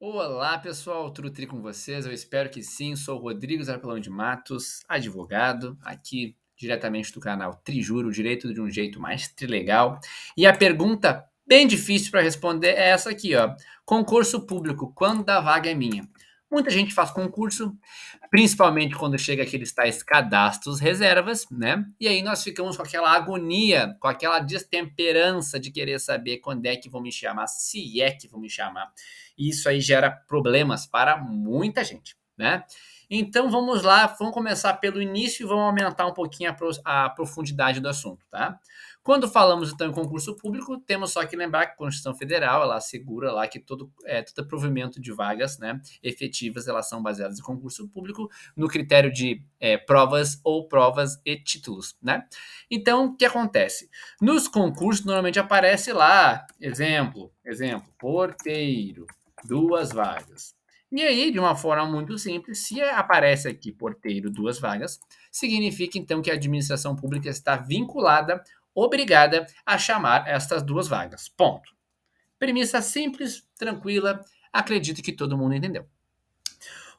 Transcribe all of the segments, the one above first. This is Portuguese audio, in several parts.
Olá, pessoal, tudo tri com vocês? Eu espero que sim. Sou o Rodrigo Zarpelão de Matos, advogado, aqui diretamente do canal Trijuro, Direito de um jeito mais trilegal. E a pergunta bem difícil para responder é essa aqui, ó. Concurso público, quando a vaga é minha? Muita gente faz concurso, principalmente quando chega aqueles tais cadastros reservas, né? E aí nós ficamos com aquela agonia, com aquela destemperança de querer saber quando é que vão me chamar, se é que vão me chamar. E isso aí gera problemas para muita gente, né? Então vamos lá, vamos começar pelo início e vamos aumentar um pouquinho a profundidade do assunto, tá? Quando falamos então em concurso público, temos só que lembrar que a Constituição Federal ela assegura lá que todo provimento de vagas, né, efetivas, elas são baseadas em concurso público no critério de provas ou provas e títulos, né? Então, o que acontece? Nos concursos normalmente aparece lá, exemplo, porteiro, duas vagas. E aí, de uma forma muito simples, se aparece aqui porteiro, duas vagas, significa então que a administração pública está vinculada, obrigada a chamar estas duas vagas. Ponto. Premissa simples, tranquila, acredito que todo mundo entendeu.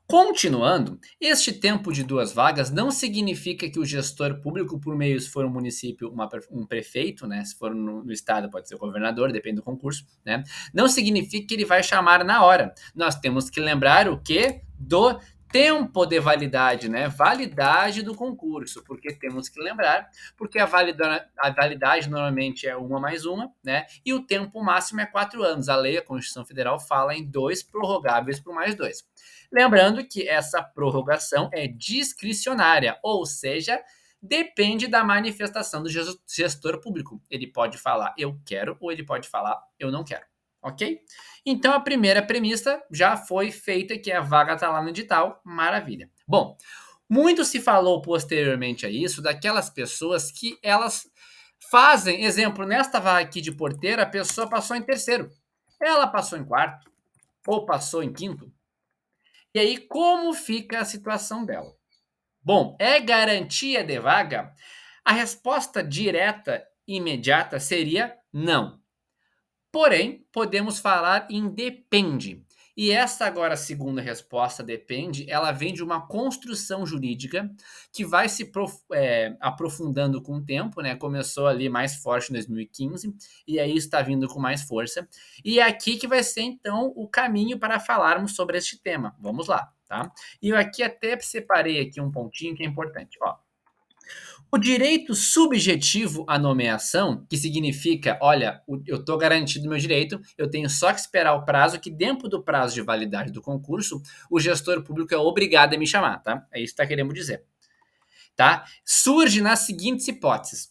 Continuando, este tempo de duas vagas não significa que o gestor público, por meio, se for um município, um prefeito, né? Se for no estado, pode ser o governador, depende do concurso, né? Não significa que ele vai chamar na hora. Nós temos que lembrar o que? Do tempo de validade, né? Validade do concurso, porque temos que lembrar, porque a validade normalmente é uma mais uma, né? E o tempo máximo é 4 anos. A lei, a Constituição Federal, fala em dois prorrogáveis por mais dois. Lembrando que essa prorrogação é discricionária, ou seja, depende da manifestação do gestor público. Ele pode falar eu quero ou ele pode falar eu não quero, ok? Então a primeira premissa já foi feita, que a vaga está lá no edital, maravilha. Bom, muito se falou posteriormente a isso daquelas pessoas que elas fazem, exemplo, nesta vaga aqui de porteira, a pessoa passou em terceiro, ela passou em quarto ou passou em quinto. E aí, como fica a situação dela? Bom, é garantia de vaga? A resposta direta e imediata seria não. Porém, podemos falar em depende. E essa agora, a segunda resposta, depende, ela vem de uma construção jurídica que vai se aprofundando com o tempo, né? Começou ali mais forte em 2015 e aí está vindo com mais força. E é aqui que vai ser, então, o caminho para falarmos sobre este tema. Vamos lá, tá? E eu aqui até separei aqui um pontinho que é importante, ó. O direito subjetivo à nomeação, que significa, olha, eu estou garantido meu direito, eu tenho só que esperar o prazo, que dentro do prazo de validade do concurso, o gestor público é obrigado a me chamar, tá? É isso que está querendo dizer, tá? Surge nas seguintes hipóteses.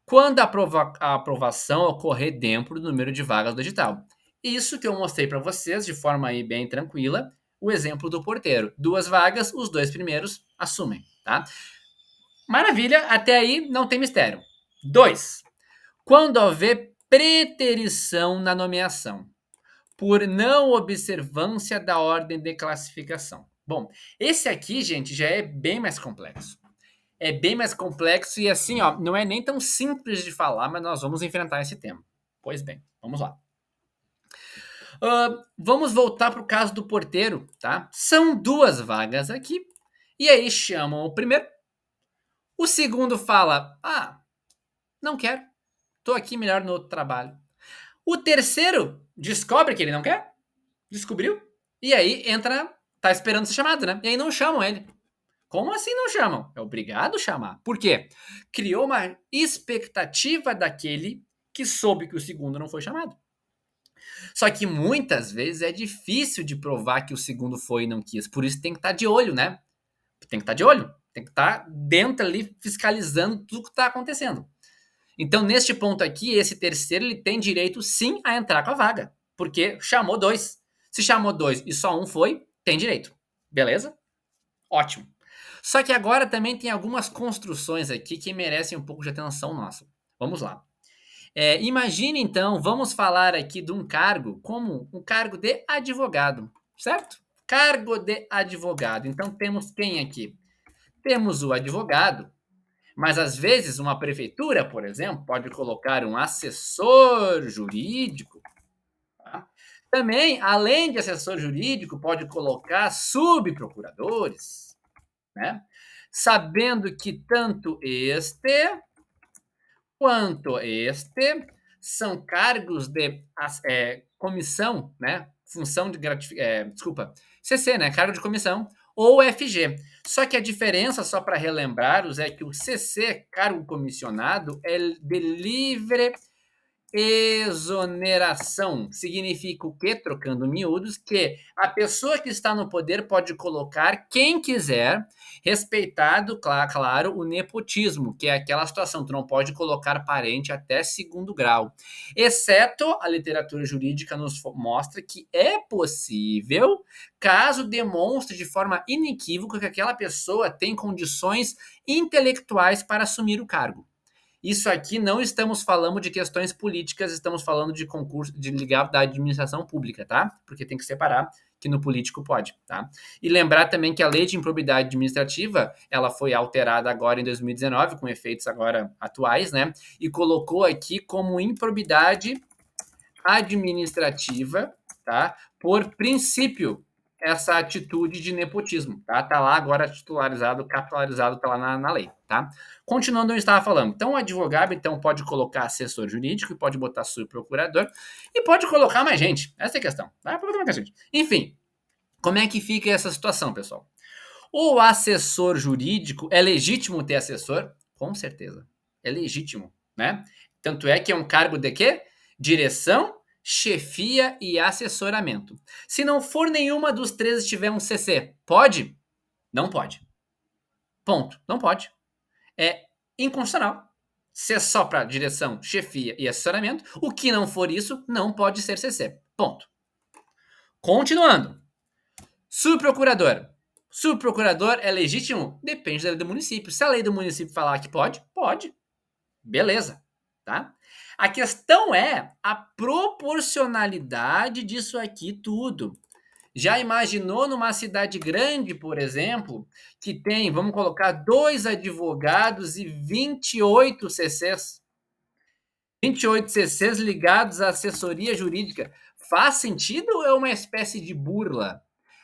Quando a aprovação ocorrer dentro do número de vagas do edital. Isso que eu mostrei para vocês de forma aí bem tranquila, o exemplo do porteiro. Duas vagas, os dois primeiros assumem, tá? Maravilha, até aí não tem mistério. 2. Quando houver preterição na nomeação, por não observância da ordem de classificação. Bom, esse aqui, gente, já é bem mais complexo. É bem mais complexo e assim, ó, não é nem tão simples de falar, mas nós vamos enfrentar esse tema. Pois bem, vamos lá. Vamos voltar para o caso do porteiro, tá? São duas vagas aqui. E aí chamam o primeiro. O segundo fala: ah, não quero. Tô aqui melhor no outro trabalho. O terceiro descobre que ele não quer. Descobriu. E aí entra. Tá esperando ser chamado, né? E aí não chamam ele. Como assim não chamam? É obrigado a chamar. Por quê? Criou uma expectativa daquele que soube que o segundo não foi chamado. Só que muitas vezes é difícil de provar que o segundo foi e não quis. Por isso tem que estar de olho, né? Tem que estar de olho. Tem que estar dentro ali fiscalizando tudo que está acontecendo. Então, neste ponto aqui, esse terceiro ele tem direito sim a entrar com a vaga, porque chamou dois. Se chamou dois e só um foi, tem direito. Beleza? Ótimo. Só que agora também tem algumas construções aqui que merecem um pouco de atenção nossa. Vamos lá. Imagine então, vamos falar aqui de um cargo como um cargo de advogado, certo? Cargo de advogado. Então temos quem aqui? Temos o advogado, mas às vezes uma prefeitura, por exemplo, pode colocar um assessor jurídico. Tá? Também, além de assessor jurídico, pode colocar subprocuradores, né? Sabendo que tanto este quanto este são cargos de comissão, né? Função de desculpa, CC, né? Cargo de comissão, ou FG. Só que a diferença, só para relembrar-os, é que o CC, cargo comissionado, é de livre exoneração. Significa o quê? Trocando miúdos, que a pessoa que está no poder pode colocar quem quiser, respeitado, claro, o nepotismo, que é aquela situação, tu não pode colocar parente até segundo grau. Exceto a literatura jurídica nos mostra que é possível, caso demonstre de forma inequívoca que aquela pessoa tem condições intelectuais para assumir o cargo. Isso aqui não estamos falando de questões políticas, estamos falando de concurso, de ligar da administração pública, tá? Porque tem que separar que no político pode, tá? E lembrar também que a lei de improbidade administrativa, ela foi alterada agora em 2019, com efeitos agora atuais, né? E colocou aqui como improbidade administrativa, tá? Por princípio, essa atitude de nepotismo, tá? Tá lá agora titularizado, capitalizado, tá lá na lei, tá? Continuando onde eu estava falando. Então, o advogado, então, pode colocar assessor jurídico, pode botar subprocurador e pode colocar mais gente. Essa é a questão, tá? Pode botar mais gente. Enfim, como é que fica essa situação, pessoal? O assessor jurídico, é legítimo ter assessor? Com certeza. É legítimo, né? Tanto é que é um cargo de quê? Direção, chefia e assessoramento. Se não for nenhuma dos três e tiver um CC, pode? Não pode. Ponto. Não pode. É inconstitucional. Se é só para direção, chefia e assessoramento, o que não for isso não pode ser CC. Ponto. Continuando. Subprocurador. Subprocurador é legítimo? Depende da lei do município. Se a lei do município falar que pode, pode. Beleza, tá? A questão é a proporcionalidade disso aqui tudo. Já imaginou numa cidade grande, por exemplo, que tem, vamos colocar, 2 advogados e 28 CCs? 28 CCs ligados à assessoria jurídica. Faz sentido ou é uma espécie de burla?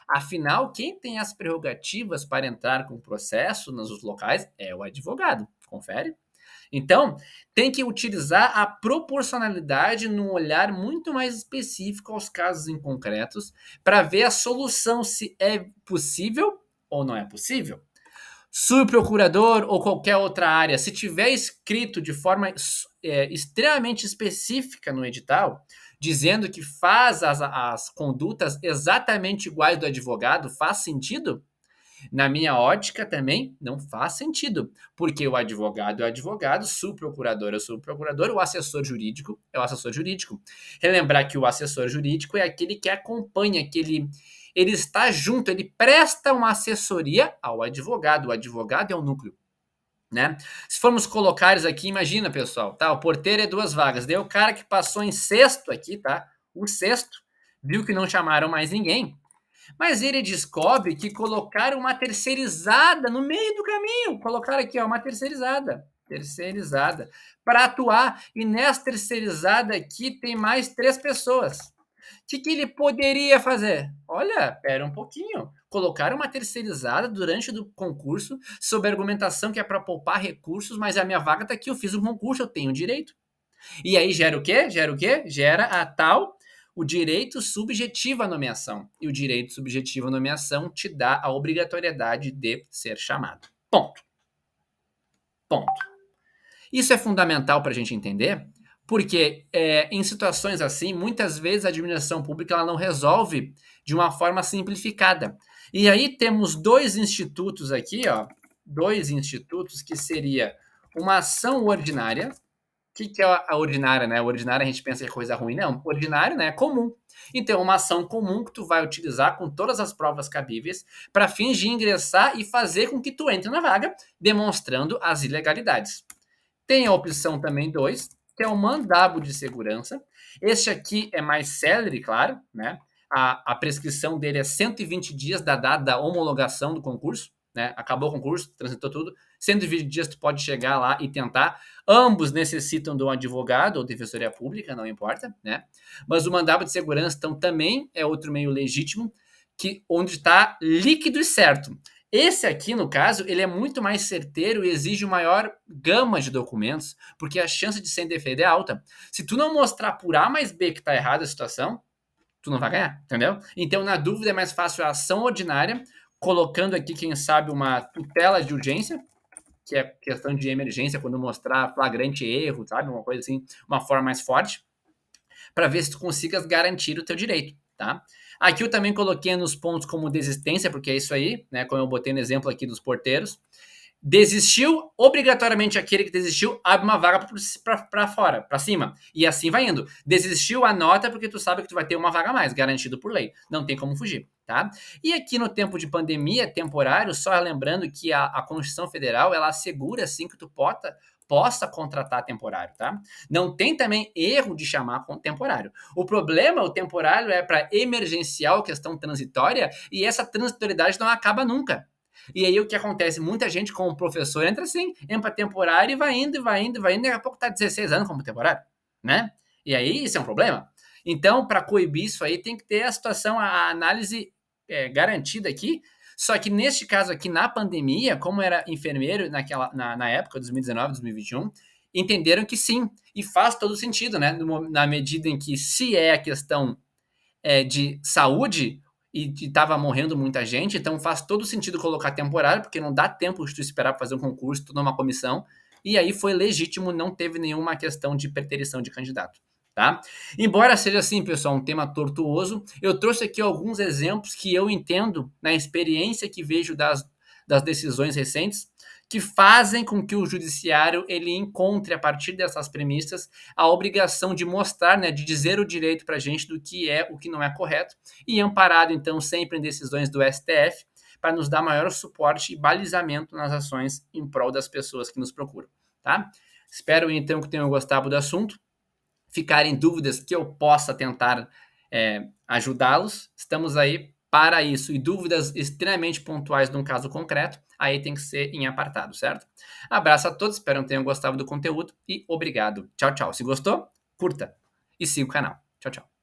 Afinal, quem tem as prerrogativas para entrar com o processo nos locais é o advogado. Confere? Então, tem que utilizar a proporcionalidade num olhar muito mais específico aos casos em concretos para ver a solução se é possível ou não é possível. Subprocurador ou qualquer outra área, se tiver escrito de forma extremamente específica no edital, dizendo que faz as condutas exatamente iguais do advogado, faz sentido? Na minha ótica também não faz sentido, porque o advogado é o advogado, subprocurador é o subprocurador, o assessor jurídico é o assessor jurídico. Relembrar que o assessor jurídico é aquele que acompanha, que ele está junto, ele presta uma assessoria ao advogado. O advogado é o núcleo, né? Se formos colocar isso aqui, imagina, pessoal, tá? O porteiro é 2 vagas, daí o cara que passou em sexto aqui, tá? O sexto, viu que não chamaram mais ninguém, mas ele descobre que colocaram uma terceirizada no meio do caminho. Colocaram aqui, ó, uma terceirizada. Terceirizada. Para atuar. E nessa terceirizada aqui tem mais 3 pessoas. O que ele poderia fazer? Olha, pera um pouquinho. Colocaram uma terceirizada durante o concurso, sob a argumentação que é para poupar recursos, mas a minha vaga está aqui, eu fiz um concurso, eu tenho direito. E aí gera o quê? Gera o quê? Gera a tal o direito subjetivo à nomeação. E o direito subjetivo à nomeação te dá a obrigatoriedade de ser chamado. Ponto. Ponto. Isso é fundamental para a gente entender, porque em situações assim, muitas vezes a administração pública ela não resolve de uma forma simplificada. E aí temos 2 institutos aqui, ó, 2 institutos que seria uma ação ordinária. O que é a ordinária, né? A ordinária a gente pensa que é coisa ruim. Não, ordinário, né, é comum. Então, uma ação comum que tu vai utilizar com todas as provas cabíveis para fins de ingressar e fazer com que tu entre na vaga, demonstrando as ilegalidades. Tem a opção também 2, que é o mandado de segurança. Este aqui é mais célere, claro, né? A prescrição dele é 120 dias da data da homologação do concurso, né? Acabou o concurso, transitou tudo. 120 dias tu pode chegar lá e tentar. Ambos necessitam de um advogado ou defensoria pública, não importa, né? Mas o mandado de segurança, então, também é outro meio legítimo, onde está líquido e certo. Esse aqui, no caso, ele é muito mais certeiro e exige maior gama de documentos, porque a chance de ser indeferido é alta. Se tu não mostrar por A mais B que está errada a situação, tu não vai ganhar, entendeu? Então, na dúvida, é mais fácil a ação ordinária, colocando aqui, quem sabe, uma tutela de urgência, que é questão de emergência, quando mostrar flagrante erro, sabe? Uma coisa assim, uma forma mais forte, para ver se tu consigas garantir o teu direito, tá? Aqui eu também coloquei nos pontos como desistência, porque é isso aí, né? Como eu botei no exemplo aqui dos porteiros. Desistiu, obrigatoriamente aquele que desistiu abre uma vaga para fora, para cima. E assim vai indo. Desistiu, anota, porque tu sabe que tu vai ter uma vaga a mais, garantido por lei. Não tem como fugir, tá? E aqui no tempo de pandemia, temporário, só lembrando que a Constituição Federal, ela assegura, assim, que tu possa contratar temporário, tá? Não tem também erro de chamar temporário. O problema, o temporário é para emergencial, questão transitória, e essa transitoriedade não acaba nunca. E aí o que acontece? Muita gente como professor entra assim, entra para temporário e vai indo, vai indo, vai indo, e daqui a pouco tá 16 anos como temporário, né? E aí isso é um problema. Então, para coibir isso aí, tem que ter a situação, a análise garantida aqui. Só que neste caso aqui, na pandemia, como era enfermeiro na época, 2019, 2021, entenderam que sim, e faz todo sentido, né? Na medida em que, se é a questão de saúde e estava morrendo muita gente, então faz todo sentido colocar temporário, porque não dá tempo de tu esperar para fazer um concurso, tu numa comissão, e aí foi legítimo, não teve nenhuma questão de preterição de candidato, tá? Embora seja assim, pessoal, um tema tortuoso, eu trouxe aqui alguns exemplos que eu entendo, na experiência que vejo das decisões recentes, que fazem com que o judiciário ele encontre, a partir dessas premissas, a obrigação de mostrar, né, de dizer o direito para a gente do que é o que não é correto, e amparado, então, sempre em decisões do STF, para nos dar maior suporte e balizamento nas ações em prol das pessoas que nos procuram, tá? Espero, então, que tenham gostado do assunto. Ficarem dúvidas que eu possa tentar ajudá-los, estamos aí para isso. E dúvidas extremamente pontuais num caso concreto, aí tem que ser em apartado, certo? Abraço a todos, espero que tenham gostado do conteúdo e obrigado. Tchau, tchau. Se gostou, curta e siga o canal. Tchau, tchau.